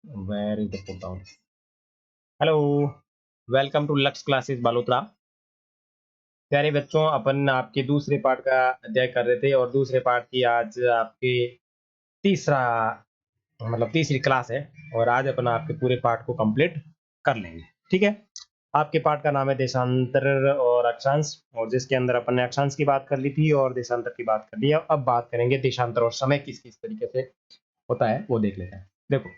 Where is the put down? Hello, welcome to Lux classes Balotra. प्यारे बच्चों, अपन आपके दूसरे पार्ट का अध्याय कर रहे थे और दूसरे पार्ट की आज आपके तीसरा मतलब तीसरी क्लास है और आज अपन आपके पूरे पार्ट को कंप्लीट कर लेंगे। ठीक है, आपके पार्ट का नाम है देशांतर और अक्षांश, और जिसके अंदर अपन ने अक्षांश की बात कर ली थी और देशांतर की बात कर ली। अब बात करेंगे देशांतर और समय किस किस तरीके से होता है वो देख लेते हैं। देखो,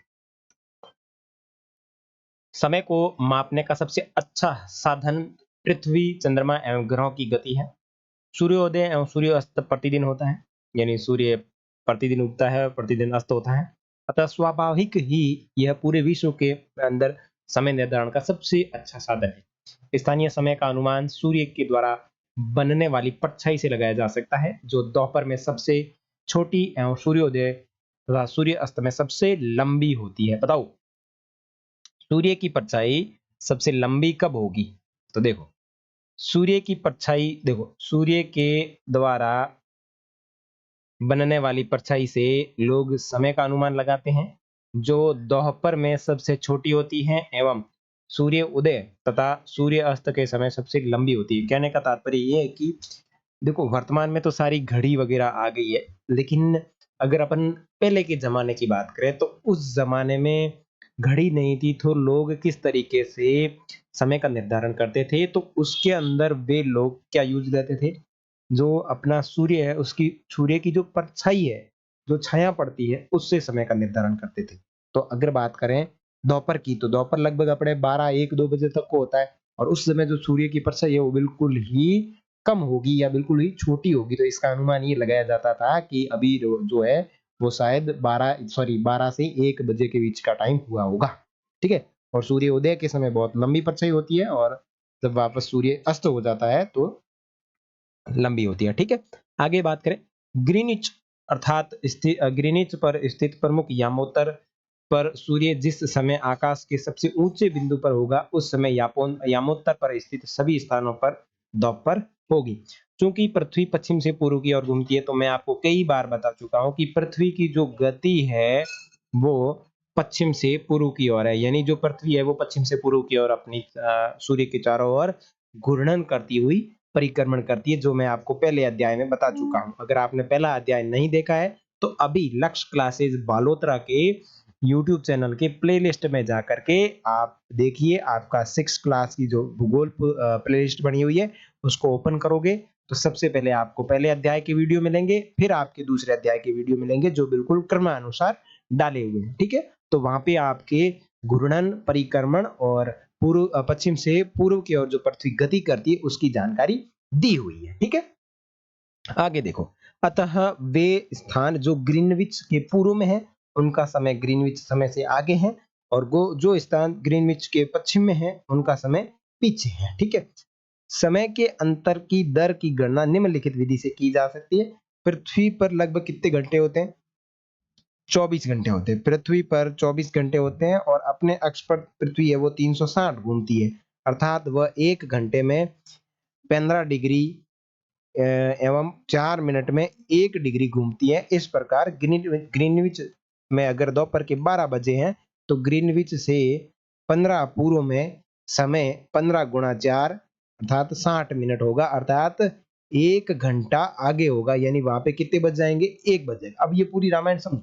समय को मापने का सबसे अच्छा साधन पृथ्वी, चंद्रमा एवं ग्रहों की गति है। सूर्योदय एवं सूर्यास्त प्रतिदिन होता है, यानी सूर्य प्रतिदिन उगता है और प्रतिदिन अस्त होता है। अतः स्वाभाविक ही यह पूरे विश्व के अंदर समय निर्धारण का सबसे अच्छा साधन है। स्थानीय समय का अनुमान सूर्य के द्वारा बनने वाली परछाई से लगाया जा सकता है, जो दोपहर में सबसे छोटी एवं सूर्योदय तथा सूर्य अस्त में सबसे लंबी होती है। बताओ, सूर्य की परछाई सबसे लंबी कब होगी? तो देखो, सूर्य की परछाई, देखो सूर्य के द्वारा बनने वाली परछाई से लोग समय का अनुमान लगाते हैं, जो दोपहर में सबसे छोटी होती है एवं सूर्य उदय तथा सूर्य अस्त के समय सबसे लंबी होती है। कहने का तात्पर्य ये है कि देखो, वर्तमान में तो सारी घड़ी वगैरह आ गई है, लेकिन अगर अपन पहले के जमाने की बात करें तो उस जमाने में घड़ी नहीं थी, तो लोग किस तरीके से समय का निर्धारण करते थे, तो उसके अंदर वे लोग क्या यूज लेते थे, जो अपना सूर्य है उसकी सूर्य की जो परछाई है, जो छाया पड़ती है, उससे समय का निर्धारण करते थे। तो अगर बात करें दोपहर की, तो दोपहर लगभग अपने 12 1 2 बजे तक को होता है, और उस समय जो सूर्य की परछाई है वो बिल्कुल ही कम होगी या बिल्कुल ही छोटी होगी। तो इसका अनुमान ये लगाया जाता था कि अभी जो है वो शायद 12 से 1 बजे के बीच का टाइम हुआ होगा। ठीक है, और सूर्य उदय के समय बहुत लंबी परछाई होती है, और जब वापस सूर्य अस्त हो जाता है तो लंबी होती है। ठीक है, आगे बात करें ग्रीनिच अर्थात ग्रीनिच पर स्थित प्रमुख यामोत्तर पर सूर्य जिस समय आकाश के सबसे ऊंचे बिंदु पर होगा, उस समय यामोत्तर पर स्थित सभी स्थानों पर दोपहर होगी। क्योंकि पृथ्वी पश्चिम से पूर्व की ओर घूमती है, तो मैं आपको कई बार बता चुका हूं कि पृथ्वी की जो गति है वो पश्चिम से पूर्व की ओर है, यानी जो पृथ्वी है वो पश्चिम से पूर्व की ओर अपनी सूर्य के चारों ओर घूर्णन करती हुई परिक्रमण करती है, जो मैं आपको पहले अध्याय में बता चुका हूं। अगर आपने पहला अध्याय नहीं देखा है तो अभी लक्ष्य क्लासेस बालोतरा के यूट्यूब चैनल के प्लेलिस्ट में जाकर के आप देखिए। आपका 6 क्लास की जो भूगोल प्लेलिस्ट बनी हुई है उसको ओपन करोगे तो सबसे पहले आपको पहले अध्याय के वीडियो मिलेंगे, फिर आपके दूसरे अध्याय के वीडियो मिलेंगे जो बिल्कुल क्रमानुसार डाले हुए हैं। ठीक है, तो वहां पे आपके घूर्णन, परिक्रमण और पूर्व पश्चिम से पूर्व की ओर जो पृथ्वी गति करती है उसकी जानकारी दी हुई है। ठीक है, आगे देखो, अतः वे स्थान जो ग्रीनविच के पूर्व में है उनका समय ग्रीनविच समय से आगे है, और जो स्थान ग्रीनविच के पश्चिम में है उनका समय पीछे है। ठीक है, समय के अंतर की दर की गणना निम्नलिखित विधि से की जा सकती है। पृथ्वी पर लगभग कितने घंटे होते हैं? 24 घंटे होते हैं। पृथ्वी पर 24 घंटे होते हैं, और अपने अक्ष पर पृथ्वी है वो 360 घूमती है, अर्थात वह 1 घंटे में 15 डिग्री एवं 4 मिनट में 1 डिग्री घूमती है। इस प्रकार ग्रीनविच में अगर दोपहर के 12 बजे हैं तो ग्रीनविच से 15 पूर्व में समय 15 × 4 अर्थात 60 मिनट होगा, अर्थात 1 घंटा आगे होगा, यानी वहां पे कितने बज जाएंगे? 1 बज जाएगा। अब ये पूरी रामायण समझ,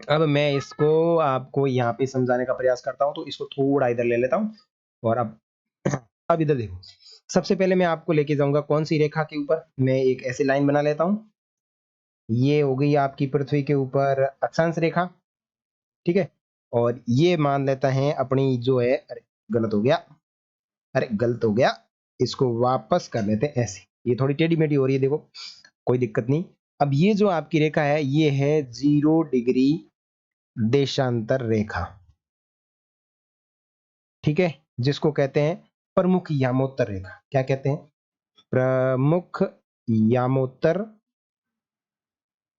अब मैं इसको आपको यहाँ पे समझाने का प्रयास करता हूँ, तो इसको थोड़ा इधर ले लेता हूँ। और अब इधर देखो, सबसे पहले मैं आपको लेके जाऊंगा कौन सी रेखा के ऊपर, मैं एक ऐसी लाइन बना लेता हूँ। ये हो गई आपकी पृथ्वी के ऊपर अक्षांश रेखा। ठीक है, और ये मान लेता है अपनी जो है, अरे गलत हो गया, अरे गलत हो गया, इसको वापस कर लेते हैं ऐसे। ये थोड़ी टेढ़ी मेढ़ी हो रही है, देखो कोई दिक्कत नहीं। अब ये जो आपकी रेखा है ये है 0 डिग्री देशांतर रेखा। ठीक है, जिसको कहते हैं प्रमुख यामोत्तर रेखा। क्या कहते हैं? प्रमुख यामोत्तर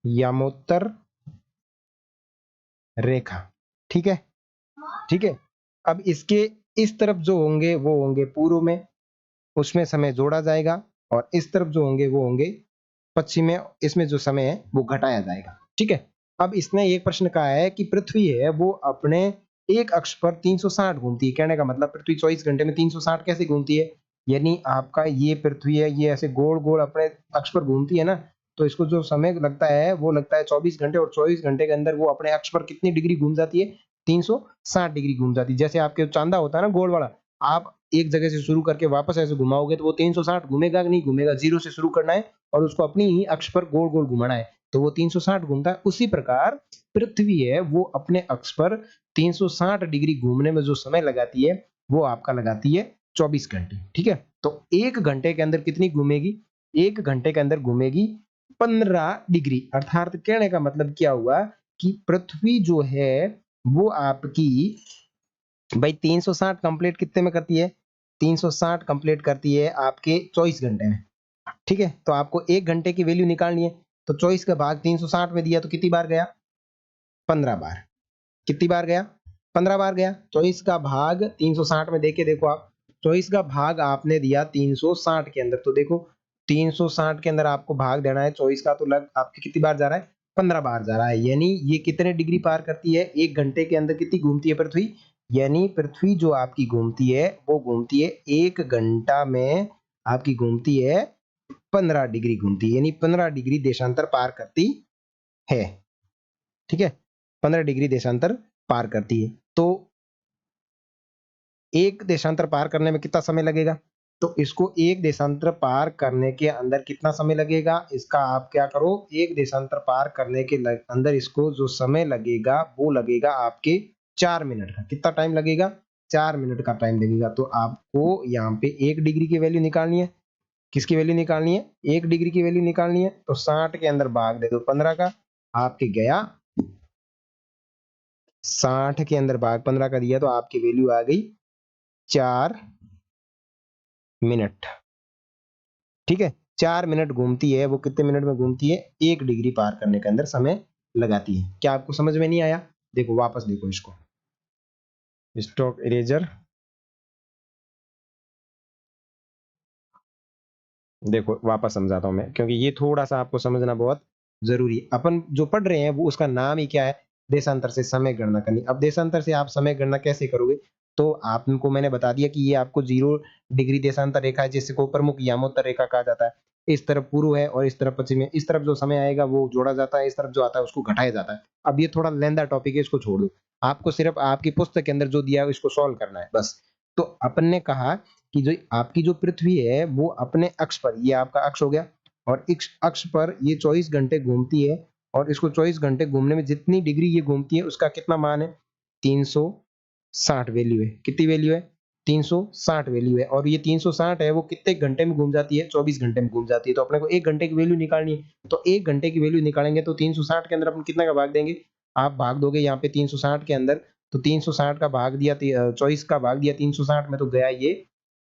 यामोत्तर रेखा। ठीक है, ठीक है। अब इसके इस तरफ जो होंगे वो होंगे पूर्व में, उसमें समय जोड़ा जाएगा, और इस तरफ जो होंगे वो होंगे पश्चिम में, इसमें जो समय है वो घटाया जाएगा। ठीक है, अब इसने एक प्रश्न कहा है कि पृथ्वी है वो अपने एक अक्ष पर 360 घूमती है। कहने का मतलब पृथ्वी 24 घंटे में 360 कैसे घूमती है? यानी आपका ये पृथ्वी है, ये ऐसे गोल-गोल अपने अक्ष पर घूमती है ना, तो इसको जो समय लगता है वो लगता है 24 घंटे, और 24 घंटे के अंदर वो अपने अक्ष पर कितनी डिग्री घूम जाती है? 360 डिग्री घूम जाती है। जैसे आपके चांदा होता है ना गोल वाला, आप एक जगह से शुरू करके वापस ऐसे घुमाओगे तो वो 360 घूमेगा कि नहीं घूमेगा? 0 से शुरू करना है और उसको अपनी ही अक्ष पर गोल-गोल घुमाना है, तो वो 360 घूमता है। उसी प्रकार पृथ्वी है वो अपने अक्ष पर 360 डिग्री घूमने में जो समय लगाती है वो आपका लगाती है 24 घंटे। ठीक है, तो एक घंटे के अंदर कितनी घूमेगी? एक घंटे के अंदर घूमेगी 15 डिग्री। अर्थात कहने का मतलब क्या हुआ कि पृथ्वी जो है वो आपकी भाई 360 कंप्लीट कितने में करती है? 360 कंप्लीट करती है आपके 24 घंटे में। ठीक है, तो आपको एक घंटे की वैल्यू निकालनी है, तो 24 का भाग 360 में दिया तो कितनी बार गया? 15 बार। कितनी बार गया? 15 बार गया। 24 का भाग 360 में देके देखो आप, 24 का भाग आपने दिया 360 के अंदर, तो देखो 360 के अंदर आपको भाग देना है 24 का, तो लग आपके कितनी बार जा रहा है? 15 बार जा रहा है। यानी ये कितने डिग्री पार करती है? एक घंटे के अंदर कितनी घूमती है पृथ्वी? यानी पृथ्वी जो आपकी घूमती है वो घूमती है एक घंटा में, आपकी घूमती है 15 डिग्री घूमती है, यानी 15 डिग्री देशांतर पार करती है। ठीक है, 15 डिग्री देशांतर पार करती है। तो एक देशांतर पार करने में कितना समय लगेगा? तो इसको एक देशांतर पार करने के अंदर कितना समय लगेगा? इसका आप क्या करो, एक देशांतर पार करने के अंदर इसको जो समय लगेगा वो लगेगा आपके 4 मिनट का। कितना टाइम लगेगा? 4 मिनट का टाइम लगेगा। तो आपको यहाँ पे 1 डिग्री की वैल्यू निकालनी है। किसकी वैल्यू निकालनी है? 1 डिग्री की वैल्यू निकालनी है, तो 60 के अंदर भाग दे दो 15 का, आपके गया 60 के अंदर भाग 15 का दिया तो आपकी वैल्यू आ गई 4 मिनट। ठीक है, 4 मिनट घूमती है, वो कितने मिनट में घूमती है? 1 डिग्री पार करने के अंदर समय लगाती है। क्या आपको समझ में नहीं आया? देखो वापस देखो इसको, स्टॉक इरेजर, देखो वापस समझाता हूं मैं, क्योंकि ये थोड़ा सा आपको समझना बहुत जरूरी है। अपन जो पढ़ रहे हैं वो उसका नाम ही क्या है? देशांतर से समय गणना करनी। अब देशांतर से आप समय गणना कैसे करोगे? तो आपको मैंने बता दिया कि ये आपको 0 डिग्री देशांतर रेखा है, जिसको प्रमुख यामोत्तर रेखा कहा जाता है। इस तरफ पूर्व है और इस तरफ पश्चिम है। इस तरफ जो समय आएगा वो जोड़ा जाता है, इस तरफ जो आता है उसको घटाया जाता है। अब ये थोड़ा लेंदा टॉपिक है, इसको छोड़ दो। आपको सिर्फ आपकी पुस्तक के अंदर जो दिया है इसको सॉल्व करना है बस। तो अपन ने कहा कि जो आपकी जो पृथ्वी है वो अपने अक्ष पर, ये आपका अक्ष हो गया, और इस अक्ष पर ये 24 घंटे घूमती है, और इसको 24 घंटे घूमने में जितनी डिग्री ये घूमती है उसका कितना मान है? 360 वैल्यू है। कितनी वैल्यू है? 360 वैल्यू है, और ये 360 है वो कितने घंटे में घूम जाती है? 24 घंटे में घूम जाती है। तो अपने को एक घंटे की वैल्यू निकालनी है, तो एक घंटे की वैल्यू निकालेंगे तो 360 के अंदर अपन कितना का भाग देंगे? आप भाग दोगे यहाँ पे 360 के अंदर, तो 360 का भाग दिया 24 का भाग दिया 360 में, तो गया ये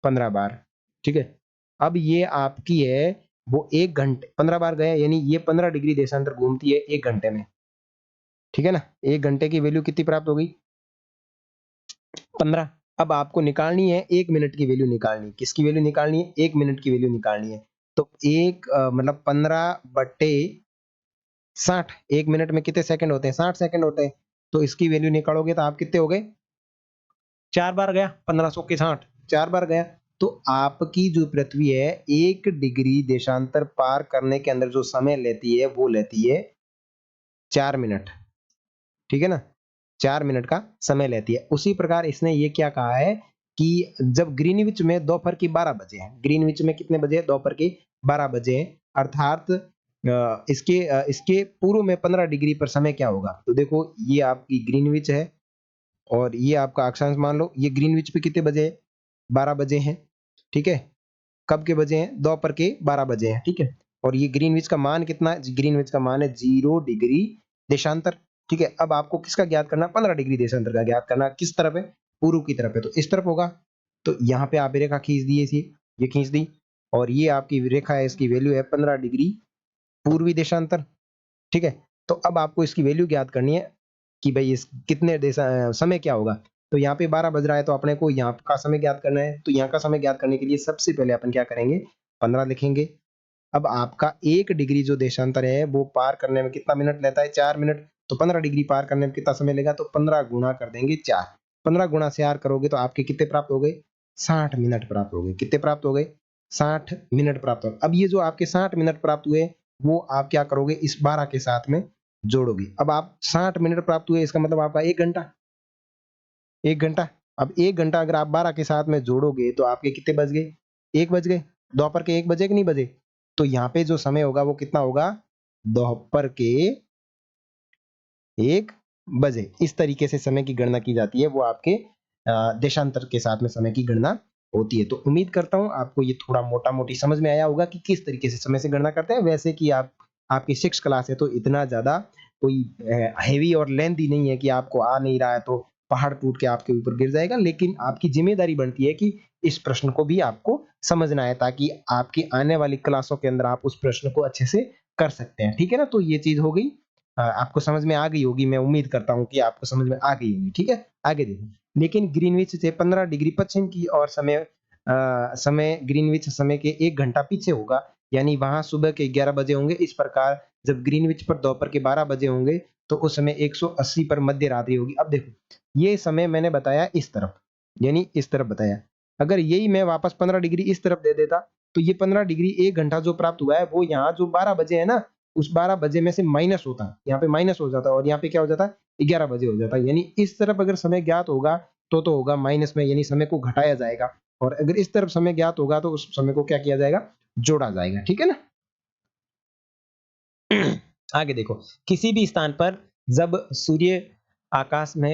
15 बार। ठीक है, अब ये आपकी है वो एक घंटे 15 बार गया, यानी ये 15 डिग्री देशांतर घूमती है एक घंटे में। ठीक है ना, एक घंटे की वैल्यू कितनी प्राप्त हो गई? 15। अब आपको निकालनी है एक मिनट की वैल्यू निकालनी है। किसकी वैल्यू निकालनी है? एक मिनट की वैल्यू निकालनी है। तो एक मतलब 15 बट्टे 60, एक मिनट में कितने सेकंड होते हैं? 60 सेकंड होते हैं। तो इसकी वैल्यू निकालोगे तो आप कितने हो गए? 4 बार गया, 1500 के 60, 4 बार गया। तो आपकी जो पृथ्वी है 1 डिग्री देशांतर पार करने के अंदर जो समय लेती है वो लेती है 4 मिनट। ठीक है ना, 4 मिनट का समय लेती है। उसी प्रकार इसने ये क्या कहा है कि जब ग्रीनविच में दोपहर के 12 बजे हैं, ग्रीनविच में कितने बजे? दोपहर के 12 बजे हैं, अर्थात इसके पूर्व में 15 डिग्री पर समय क्या होगा? तो देखो ये आपकी ग्रीनविच है, और ये आपका अक्षांश मान लो, ये ग्रीनविच पे कितने बजे है? 12 बजे हैं। ठीक है, कब के बजे हैं? दोपहर के 12 बजे हैं। ठीक है, और ये ग्रीनविच का मान कितना है? ग्रीनविच का मान है 0 डिग्री देशांतर। ठीक है, अब आपको किसका ज्ञात करना? 15 डिग्री देशांतर का ज्ञात करना। किस तरफ है? पूर्व की तरफ है, तो इस तरफ होगा। तो यहाँ पे आप रेखा खींच दी, ये खींच दी, और ये आपकी रेखा है, इसकी वैल्यू है 15 डिग्री पूर्वी देशांतर। ठीक है, तो अब आपको इसकी वैल्यू ज्ञात करनी है कि भाई इस कितने समय क्या होगा। तो यहाँ पे 12 बज रहा है, तो अपने को यहाँ का समय ज्ञात करना है। तो यहाँ का समय ज्ञात करने के लिए सबसे पहले अपन क्या करेंगे? 15 लिखेंगे। अब आपका 1 डिग्री जो देशांतर है वो पार करने में कितना मिनट लेता है? 4 मिनट। तो 15 डिग्री पार करने में कितना समय लगेगा, तो 15 गुणा कर देंगे 4। 15 गुणा 4 करोगे तो आपके कितने प्राप्त हो गए, 60 मिनट प्राप्त हो गए। कितने प्राप्त हो गए, 60 मिनट प्राप्त हो गए। अब ये जो आपके 60 मिनट प्राप्त हुए, वो आप क्या करोगे, इस 12 के साथ में जोड़ोगे। अब आप 60 मिनट प्राप्त हुए, इसका मतलब आपका 1 घंटा, 1 घंटा। अब 1 घंटा अगर आप 12 के साथ में जोड़ोगे तो आपके कितने बज गए, 1 बज गए। दोपहर के 1 बजे कि नहीं बजे? तो यहाँ पे जो समय होगा वो कितना होगा, दोपहर के 1 बजे। इस तरीके से समय की गणना की जाती है, वो आपके देशांतर के साथ में समय की गणना होती है। तो उम्मीद करता हूँ आपको ये थोड़ा मोटा-मोटी समझ में आया होगा कि किस तरीके से समय से गणना करते हैं। वैसे कि आप आपकी 6th क्लास है तो इतना ज़्यादा कोई हेवी और लेंथी नहीं है कि आपको आ नहीं रहा है तो पहाड़ टूट के आपके ऊपर गिर जाएगा। लेकिन आपकी ज़िम्मेदारी बनती है कि इस प्रश्न को भी आपको समझना है, ताकि आपकी आने वाली क्लासों के अंदर आप उस प्रश्न को अच्छे से कर सकते हैं। ठीक है ना? तो ये चीज़ हो गई। आपको समझ में आ गई होगी, मैं उम्मीद करता हूँ कि आपको समझ में आ गई होगी। ठीक है? आगे देखो। लेकिन ग्रीनविच से 15 डिग्री पश्चिम की ओर समय ग्रीनविच समय के 1 घंटा पीछे होगा, यानी वहाँ सुबह के 11 बजे होंगे। इस प्रकार जब ग्रीनविच पर दोपहर के 12 बजे होंगे, तो उस समय 180 पर मध्य रात्रि होगी। अब देखो, ये समय मैंने बताया इस तरफ, यानी इस तरफ बताया। अगर यही मैं वापस 15 डिग्री इस तरफ दे देता, तो ये 15 डिग्री 1 घंटा जो प्राप्त हुआ है, वो यहाँ जो 12 बजे है ना, उस 12 बजे में से माइनस होता, यहाँ पे माइनस हो जाता और यहाँ पे क्या हो जाता, 11 बजे हो जाता। यानी इस तरफ अगर समय ज्ञात होगा तो होगा माइनस में, यानी समय को घटाया जाएगा। और अगर इस तरफ समय ज्ञात होगा तो उस समय को क्या किया जाएगा, जोड़ा जाएगा। ठीक है ना? आगे देखो, किसी भी स्थान पर जब सूर्य आकाश में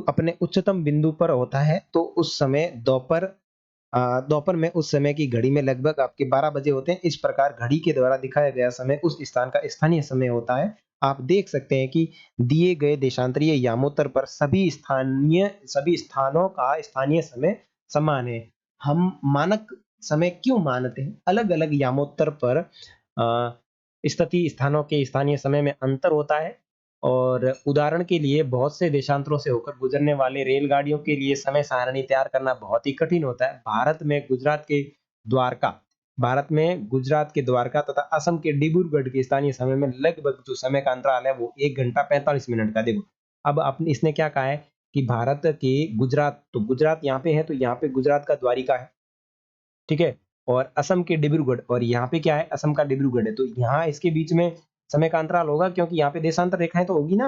अपने उच्चतम बिंदु पर होता है, तो उस समय दोपहर में उस समय की घड़ी में लगभग आपके 12 बजे होते हैं। इस प्रकार घड़ी के द्वारा दिखाया गया समय उस स्थान का स्थानीय समय होता है। आप देख सकते हैं कि दिए गए देशांतरीय यामोत्तर पर सभी स्थानों का स्थानीय समय समान है। हम मानक समय क्यों मानते हैं? अलग-अलग यामोत्तर पर स्थिति स्थानों के स्थानीय समय में अंतर होता है। और उदाहरण के लिए बहुत से देशांतरों से होकर गुजरने वाले रेलगाड़ियों के लिए समय सारणी तैयार करना बहुत ही कठिन होता है। द्वारका भारत में गुजरात के द्वारका तथा असम के डिब्रूगढ़ के स्थानीय समय में लगभग जो समय का अंतराल है वो 1 घंटा 45 मिनट का। देखो, अब आपने इसने क्या कहा है कि भारत के गुजरात, तो गुजरात यहाँ पे है, तो यहाँ पे गुजरात का द्वारिका है, ठीक है? और असम के डिब्रूगढ़, और यहाँ पे क्या है, असम का डिब्रूगढ़ है, तो यहाँ इसके बीच में समय का अंतराल होगा, क्योंकि यहाँ पे देशांतर रेखाएं तो होगी ना।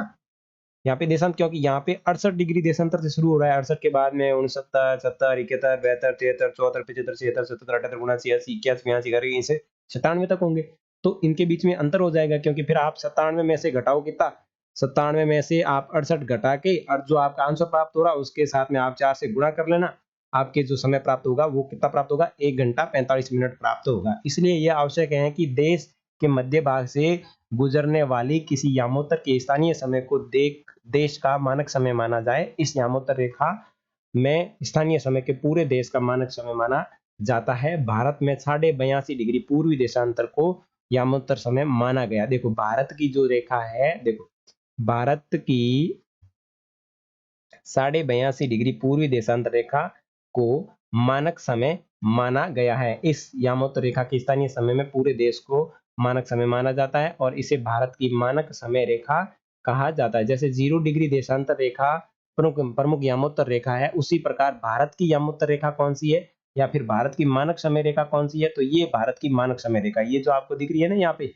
यहाँ पे देशांतर, क्योंकि यहाँ पे 68 डिग्री देशांतर से शुरू हो रहा है, 68 के बाद में 69, 70, 71, 72, 73, 74, 75, 76, 77, 78, 79, 80, 81, 82 करके इसे 97 तक होंगे। तो इनके बीच में अंतर हो जाएगा, क्योंकि फिर आप 97 में से घटाओ कितना, 97 में से आप 68 घटा के, और जो आपका आंसर प्राप्त हो रहा है उसके साथ में आप 4 से गुणा कर लेना। आपके जो समय प्राप्त होगा वो कितना प्राप्त होगा, 1 घंटा 45 मिनट प्राप्त होगा। इसलिए यह आवश्यक है कि देश के मध्य भाग से गुजरने वाली किसी यामोत्तर के स्थानीय समय को देश का मानक समय माना जाए। इस यामोत्तर रेखा में स्थानीय समय के पूरे देश का मानक समय माना जाता है। भारत में 82.5 डिग्री पूर्वी देशांतर को यामोत्तर समय माना गया। देखो, भारत की जो रेखा है, देखो, भारत की 82.5 डिग्री पूर्वी देशांतर रेखा को मानक समय माना गया है। इस यामोत्तर रेखा के स्थानीय समय में पूरे देश को मानक समय माना जाता है, और इसे भारत की मानक समय रेखा कहा जाता है। जैसे 0 डिग्री देशांतर रेखा प्रमुख प्रमुख यामोत्तर रेखा है, उसी प्रकार भारत की यामोत्तर रेखा कौन सी है, या फिर भारत की मानक समय रेखा कौन सी है, तो ये भारत की मानक समय रेखा, ये जो आपको दिख रही है ना यहाँ पे,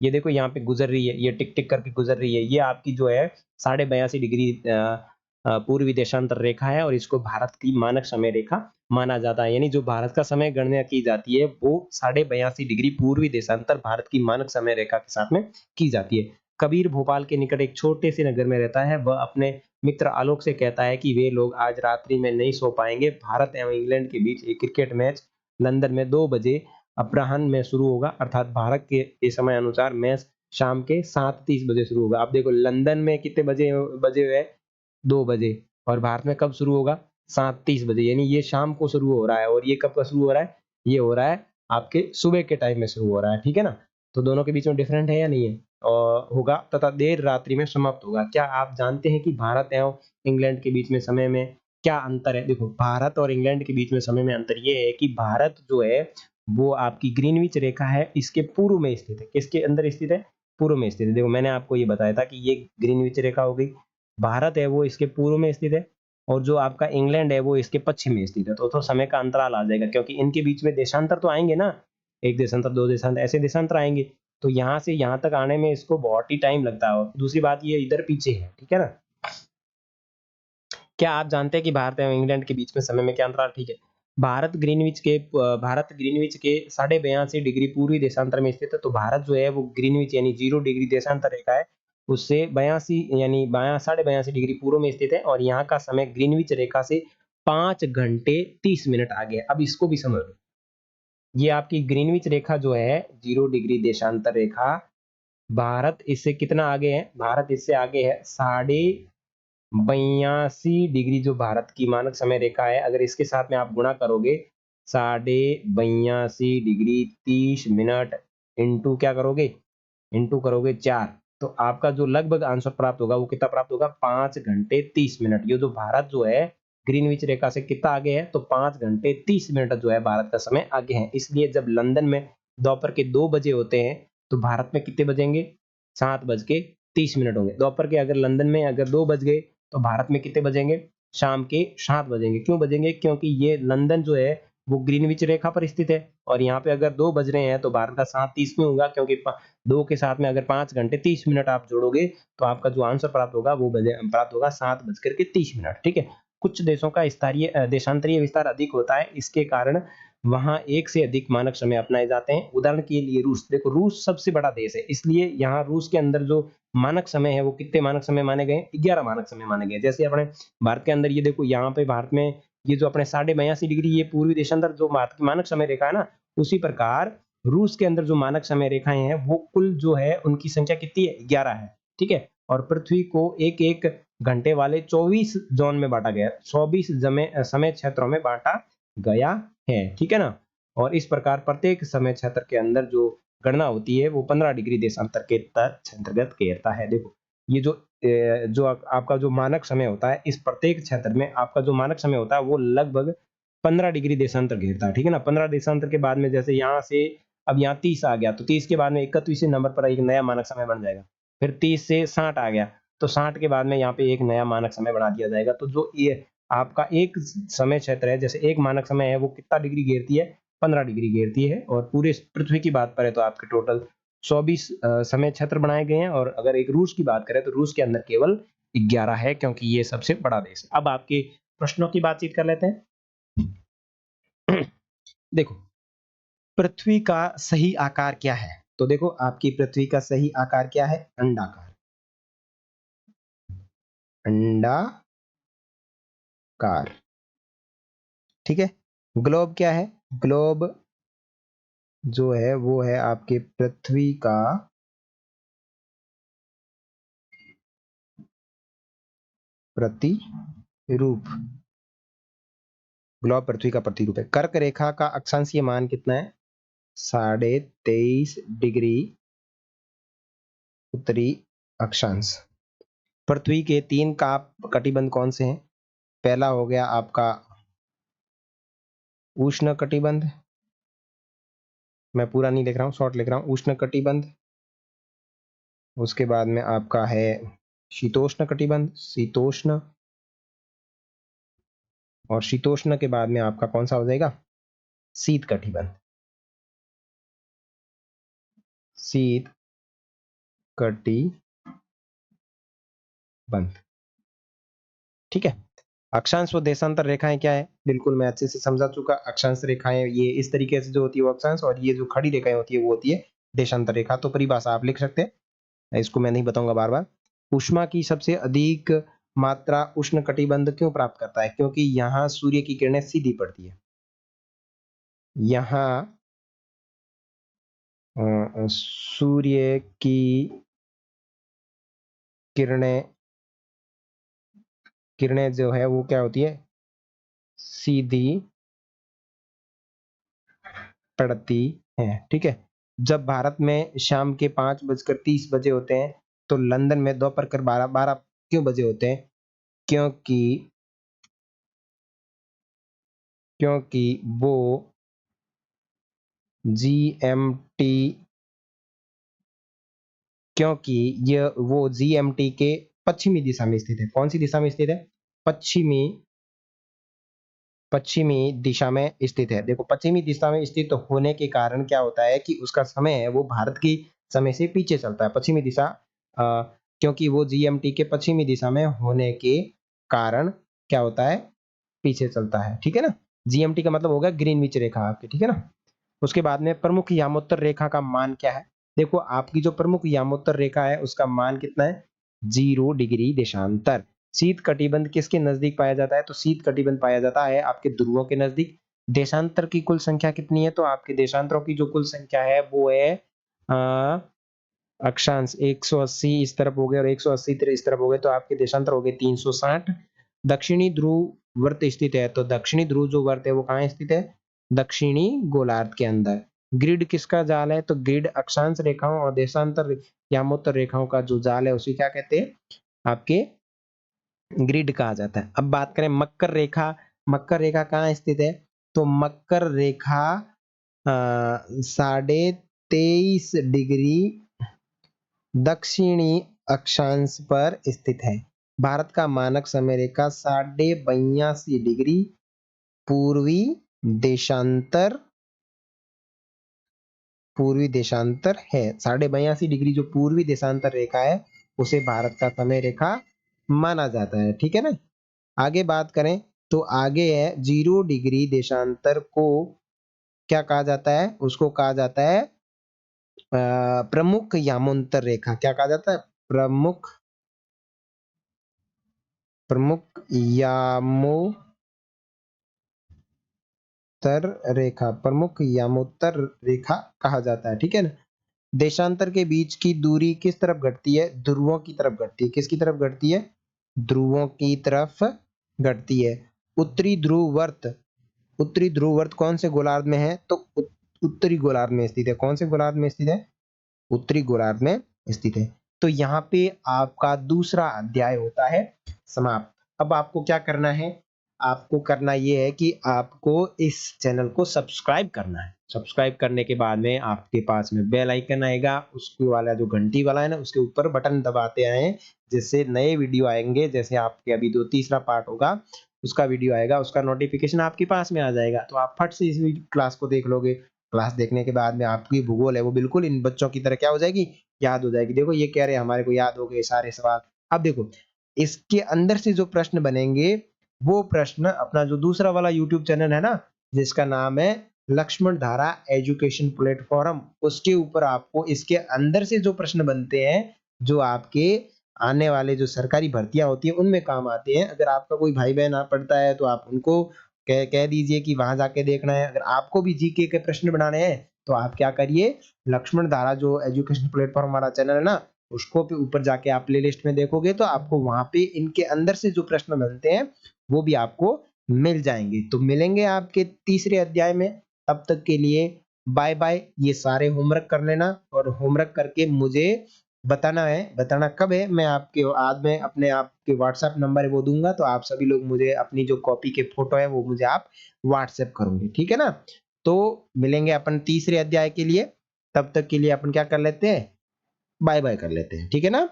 ये देखो यहाँ पे गुजर रही है, ये टिक टिक करके गुजर रही है, ये आपकी जो है 82.5 डिग्री पूर्वी देशांतर रेखा है, और इसको भारत की मानक समय रेखा माना जाता है। यानी जो भारत का समय गणना की जाती है वो 82.5 डिग्री पूर्वी देशांतर भारत की मानक समय रेखा के साथ में की जाती है। कबीर भोपाल के निकट एक छोटे से नगर में रहता है। वह अपने मित्र आलोक से कहता है कि वे लोग आज रात्रि में नहीं सो पाएंगे। भारत एवं इंग्लैंड के बीच एक क्रिकेट मैच लंदन में 2 बजे अपराह्न में शुरू होगा, अर्थात भारत के समय अनुसार मैच शाम के 7:30 बजे शुरू होगा। अब देखो, लंदन में कितने बजे बजे हुए, 2 बजे, और भारत में कब शुरू होगा, 7:30 बजे, यानी ये शाम को शुरू हो रहा है, और ये कब का शुरू हो रहा है, ये हो रहा है आपके सुबह के टाइम में शुरू हो रहा है। ठीक है ना? तो दोनों के बीच में डिफरेंट है या नहीं है, और होगा, तथा देर रात्रि में समाप्त होगा। क्या आप जानते हैं कि भारत एवं इंग्लैंड के बीच में समय में क्या अंतर है? देखो, भारत और इंग्लैंड के बीच में समय में अंतर ये है कि भारत जो है वो आपकी ग्रीनविच रेखा है, इसके पूर्व में स्थित है। किसके अंदर स्थित है? पूर्व में स्थित है। देखो मैंने आपको ये बताया था कि ये ग्रीनविच रेखा हो गई, भारत है वो इसके पूर्व में स्थित है, और जो आपका इंग्लैंड है वो इसके पश्चिम में स्थित है। तो समय का अंतराल आ जाएगा, क्योंकि इनके बीच में देशांतर तो आएंगे ना, एक देशांतर, दो देशांतर, ऐसे देशांतर आएंगे। तो यहाँ से यहाँ तक आने में इसको बहुत ही टाइम लगता है। और दूसरी बात, ये इधर पीछे है, ठीक है ना। क्या आप जानते हैं कि भारत एवं इंग्लैंड के बीच में समय में क्या अंतराल? ठीक है, भारत ग्रीनविच के 82.5 डिग्री पूर्वी देशांतर में स्थित है। तो भारत जो है वो ग्रीनविच यानी 0 डिग्री देशांतर रेखा है, उससे 82 यानी 82.5 डिग्री पूर्व में स्थित है, और यहाँ का समय ग्रीनविच रेखा से 5 घंटे 30 मिनट आगे है। अब इसको भी समझ लो, ये आपकी ग्रीनविच रेखा जो है 0 डिग्री देशांतर रेखा, भारत इससे कितना आगे है? भारत इससे आगे है 82.5 डिग्री। जो भारत की मानक समय रेखा है, अगर इसके साथ में आप गुणा करोगे, 82.5 डिग्री 30 मिनट इंटू क्या करोगे, इंटू करोगे 4, तो आपका जो लगभग आंसर प्राप्त होगा वो कितना प्राप्त होगा? 5 घंटे 30 मिनट। ये जो भारत जो है ग्रीनविच रेखा से कितना आगे है? तो 5 घंटे 30 मिनट जो है भारत का समय आगे है। इसलिए जब लंदन में दोपहर के 2 बजे होते हैं, तो भारत में कितने बजेंगे? 7 बज के 30 मिनट होंगे। दोपहर के अगर लंदन में अगर 2 बज गए, तो भारत में कितने बजेंगे? शाम के 7 बजेंगे। क्यों बजेंगे? क्योंकि ये लंदन जो है वो ग्रीनविच रेखा पर स्थित है, और यहाँ पे अगर 2 बज रहे हैं तो भारत का 7:30 में होगा, क्योंकि 2 के साथ में अगर 5 घंटे 30 मिनट आप जोड़ोगे, तो आपका जो आंसर प्राप्त होगा वो प्राप्त होगा 7 बज कर के 30 मिनट। ठीक है। कुछ देशों का देशांतरीय विस्तार अधिक होता है, इसके कारण वहां एक से अधिक मानक समय अपनाए जाते हैं। उदाहरण के लिए रूस, देखो रूस सबसे बड़ा देश है, इसलिए यहाँ रूस के अंदर जो मानक समय है वो कितने मानक समय माने गए? 11 मानक समय माने गए। जैसे अपने भारत के अंदर ये देखो, यहाँ पे भारत में ये जो अपने 82.5 डिग्री ये पूर्वी देशांतर जो भारत की मानक समय रेखा है ना, उसी प्रकार रूस के अंदर जो मानक समय रेखाएं हैं वो कुल जो है उनकी संख्या कितनी है? 11 है। ठीक है। और पृथ्वी को एक एक घंटे वाले 24 जोन में बांटा गया, 24 समय क्षेत्रों में बांटा गया है। ठीक है ना। और इस प्रकार प्रत्येक समय क्षेत्र के अंदर जो गणना होती है वो 15 डिग्री देशांतर के अंतर्गत घेरता है। देखो ये जो आपका जो मानक समय होता है, इस प्रत्येक क्षेत्र में आपका जो मानक समय होता है वो लगभग 15 डिग्री देशांतर घेरता है। ठीक है ना। 15 देशांतर के बाद में जैसे यहाँ से अब यहाँ 30 आ गया, तो 30 के बाद में 31वें नंबर पर एक नया मानक समय बन जाएगा। फिर 30 से 60 आ गया, तो 60 के बाद में यहाँ पे एक नया मानक समय बना दिया जाएगा। तो जो ये आपका एक समय क्षेत्र है, जैसे एक मानक समय है वो कितना डिग्री घेरती है? 15 डिग्री घेरती है। और पूरे पृथ्वी की बात करें तो आपके टोटल 24 समय क्षेत्र बनाए गए हैं। और अगर एक रूस की बात करें तो रूस के अंदर केवल 11 है, क्योंकि ये सबसे बड़ा देश है। अब आपके प्रश्नों की बातचीत कर लेते हैं। देखो, पृथ्वी का सही आकार क्या है? तो देखो आपकी पृथ्वी का सही आकार क्या है? अंडाकार। अंडाकार। ठीक है। ग्लोब क्या है? ग्लोब जो है वो है आपके पृथ्वी का प्रतिरूप। ग्लोब पृथ्वी का प्रतिरूप है। कर्क रेखा का अक्षांशीय मान कितना है? 23.5 डिग्री उत्तरी अक्षांश। पृथ्वी के 3 काप कटिबंध कौन से हैं? पहला हो गया आपका उष्ण कटिबंध, मैं पूरा नहीं लिख रहा हूँ, शॉर्ट लिख रहा हूँ, उष्ण कटिबंध। उसके बाद में आपका है शीतोष्ण कटिबंध, शीतोष्ण। और शीतोष्ण के बाद में आपका कौन सा हो जाएगा? शीत कटिबंध। शीत कटिबंध। ठीक है। अक्षांश व देशांतर रेखाएं क्या है? बिल्कुल मैं अच्छे से समझा चुका। अक्षांश रेखाएं ये इस तरीके से जो होती है वो अक्षांश, और ये जो खड़ी रेखाएं होती है वो होती है देशांतर रेखा। तो परिभाषा आप लिख सकते हैं, इसको मैं नहीं बताऊंगा बार बार। ऊष्मा की सबसे अधिक मात्रा उष्ण कटिबंध क्यों प्राप्त करता है? क्योंकि यहाँ सूर्य की किरणें सीधी पड़ती है। यहाँ सूर्य की किरणें किरणें जो है वो क्या होती है? सीधी पड़ती है। ठीक है। जब भारत में शाम के 5:30 होते हैं, तो लंदन में दोपहर कर 12 क्यों बजे होते हैं? क्योंकि क्योंकि वो जीएमटी क्योंकि ये वो जीएमटी के पश्चिमी दिशा में स्थित है। कौन सी दिशा में स्थित है? पश्चिमी पश्चिमी दिशा में स्थित है। देखो पश्चिमी दिशा में स्थित होने के कारण क्या होता है कि उसका समय है वो भारत की समय से पीछे चलता है। पश्चिमी दिशा क्योंकि वो जीएमटी के पश्चिमी दिशा में होने के कारण क्या होता है? पीछे चलता है। ठीक है ना? जीएमटी का मतलब होगा ग्रीनविच रेखा आपकी। ठीक है ना? उसके बाद में प्रमुख यामोत्तर रेखा का मान क्या है? देखो आपकी जो प्रमुख यामोत्तर रेखा है उसका मान कितना है? 0 डिग्री देशांतर। शीत कटिबंध किसके नजदीक पाया जाता है? तो शीत कटिबंध पाया जाता है आपके ध्रुवों के नजदीक। देशांतर की कुल संख्या कितनी है? तो आपके देशांतरों की जो कुल संख्या है वो है अक्षांश 180 इस तरफ हो गए और 180 इस तरफ हो गए, तो आपके देशांतर हो गए 360। दक्षिणी ध्रुव वर्त स्थित है, तो दक्षिणी ध्रुव जो वर्त है वो कहाँ स्थित है? दक्षिणी गोलार्ध के अंदर। ग्रिड किसका जाल है? तो ग्रिड अक्षांश रेखाओं और देशांतर यामोत्तर रेखाओं का जो जाल है उसे क्या कहते हैं? आपके ग्रिड कहा जाता है। अब बात करें मकर रेखा। मकर रेखा कहाँ स्थित है? तो मकर रेखा 23.5 डिग्री दक्षिणी अक्षांश पर स्थित है। भारत का मानक समय रेखा 82.5 डिग्री पूर्वी देशांतर पूर्वी देशांतर है। 82.5 डिग्री जो पूर्वी देशांतर रेखा है उसे भारत का समय रेखा माना जाता है। ठीक है ना? आगे बात करें तो आगे है 0 डिग्री देशांतर को क्या कहा जाता है? उसको कहा जाता है प्रमुख यामोत्तर रेखा। क्या कहा जाता है? प्रमुख प्रमुख यामोत्तर रेखा। प्रमुख यामोत्तर रेखा कहा जाता है। ठीक है ना? देशांतर के बीच की दूरी किस तरफ घटती है? ध्रुवों की तरफ घटती है। किसकी तरफ घटती है? ध्रुवों की तरफ घटती है। उत्तरी ध्रुव वर्त उत्तरी ध्रुव वर्त कौन से गोलार्ध में है? तो उत्तरी गोलार्ध में स्थित है। कौन से गोलार्ध में स्थित है? उत्तरी गोलार्ध में स्थित है। तो यहाँ पे आपका दूसरा अध्याय होता है समाप्त। अब आपको क्या करना है? आपको करना ये है कि आपको इस चैनल को सब्सक्राइब करना है। सब्सक्राइब करने के बाद में आपके पास में बेल आइकन आएगा, उसके वाला जो घंटी वाला है ना उसके ऊपर बटन दबाते आए, जिससे नए वीडियो आएंगे। जैसे आपके अभी दो तीसरा पार्ट होगा उसका वीडियो आएगा, उसका नोटिफिकेशन आपके पास में आ जाएगा, तो आप फट से इस क्लास को देख लोगे। क्लास देखने के बाद में आपकी भूगोल है वो बिल्कुल इन बच्चों की तरह क्या हो जाएगी? याद हो जाएगी। देखो ये कह रहे हैं हमारे को याद हो गए सारे सवाल। अब देखो इसके अंदर से जो प्रश्न बनेंगे वो प्रश्न अपना जो दूसरा वाला यूट्यूब चैनल है ना जिसका नाम है लक्ष्मण धारा एजुकेशन प्लेटफॉर्म, उसके ऊपर आपको इसके अंदर से जो प्रश्न बनते हैं जो आपके आने वाले जो सरकारी भर्तियां होती है उनमें काम आते हैं। अगर आपका कोई भाई बहन पढ़ता है तो आप उनको कह दीजिए कि वहां जाके देखना है। अगर आपको भी जीके के प्रश्न बनाने हैं तो आप क्या करिए, लक्ष्मण धारा जो एजुकेशन प्लेटफॉर्म वाला चैनल है ना उसको भी ऊपर जाके आप प्लेलिस्ट में देखोगे तो आपको वहां पे इनके अंदर से जो प्रश्न बनते हैं वो भी आपको मिल जाएंगे। तो मिलेंगे आपके तीसरे अध्याय में। तब तक के लिए बाय बाय। ये सारे होमवर्क कर लेना और होमवर्क करके मुझे बताना है। बताना कब है मैं आपके आज में अपने आपके व्हाट्सएप नंबर है वो दूंगा, तो आप सभी लोग मुझे अपनी जो कॉपी के फोटो है वो मुझे आप व्हाट्सएप करोगे। ठीक है ना? तो मिलेंगे अपन तीसरे अध्याय के लिए। तब तक के लिए अपन क्या कर लेते हैं? बाय बाय कर लेते हैं। ठीक है ना?